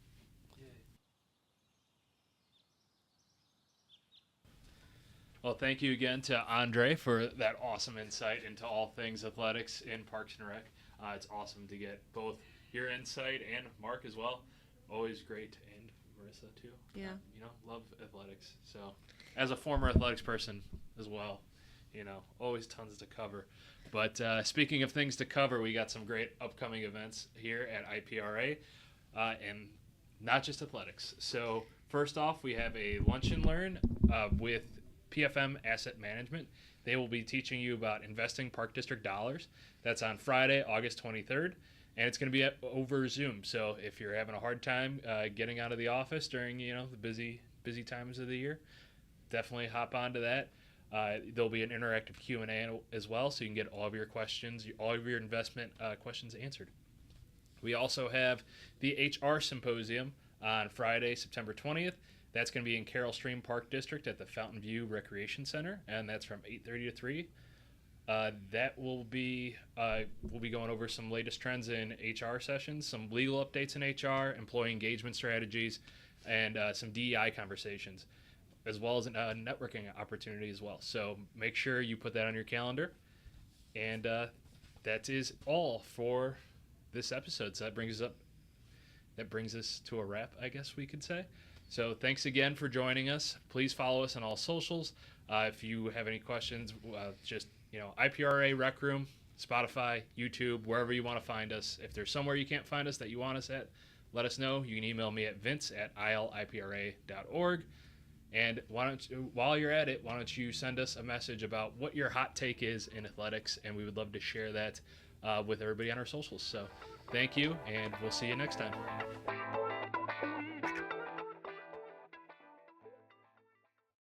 Well, thank you again to Andre for that awesome insight into all things athletics in Parks and Rec. It's awesome to get both your insight and Mark as well. Always great, and Marissa too. Yeah. Love athletics. So, as a former athletics person as well, always tons to cover. But speaking of things to cover, we got some great upcoming events here at IPRA, and not just athletics. So first off, we have a lunch and learn with PFM Asset Management. They will be teaching you about investing Park District dollars. That's on Friday, August 23rd, and it's going to be over Zoom. So if you're having a hard time getting out of the office during the busy times of the year, definitely hop onto that. There'll be an interactive Q&A as well, so you can get all of your questions, all of your investment questions answered. We also have the HR Symposium on Friday, September 20th. That's going to be in Carroll Stream Park District at the Fountain View Recreation Center, and that's from 8:30 to 3. That will be we'll be going over some latest trends in HR sessions, some legal updates in HR, employee engagement strategies, and some DEI conversations, as well as a networking opportunity as well. So make sure you put that on your calendar. And that is all for this episode. So that brings us to a wrap, I guess we could say. So thanks again for joining us. Please follow us on all socials. If you have any questions, just IPRA Rec Room, Spotify, YouTube, wherever you want to find us. If there's somewhere you can't find us that you want us at, let us know. You can email me at vince@ilipra.org. And while you're at it, why don't you send us a message about what your hot take is in athletics, and we would love to share that with everybody on our socials. So thank you, and we'll see you next time.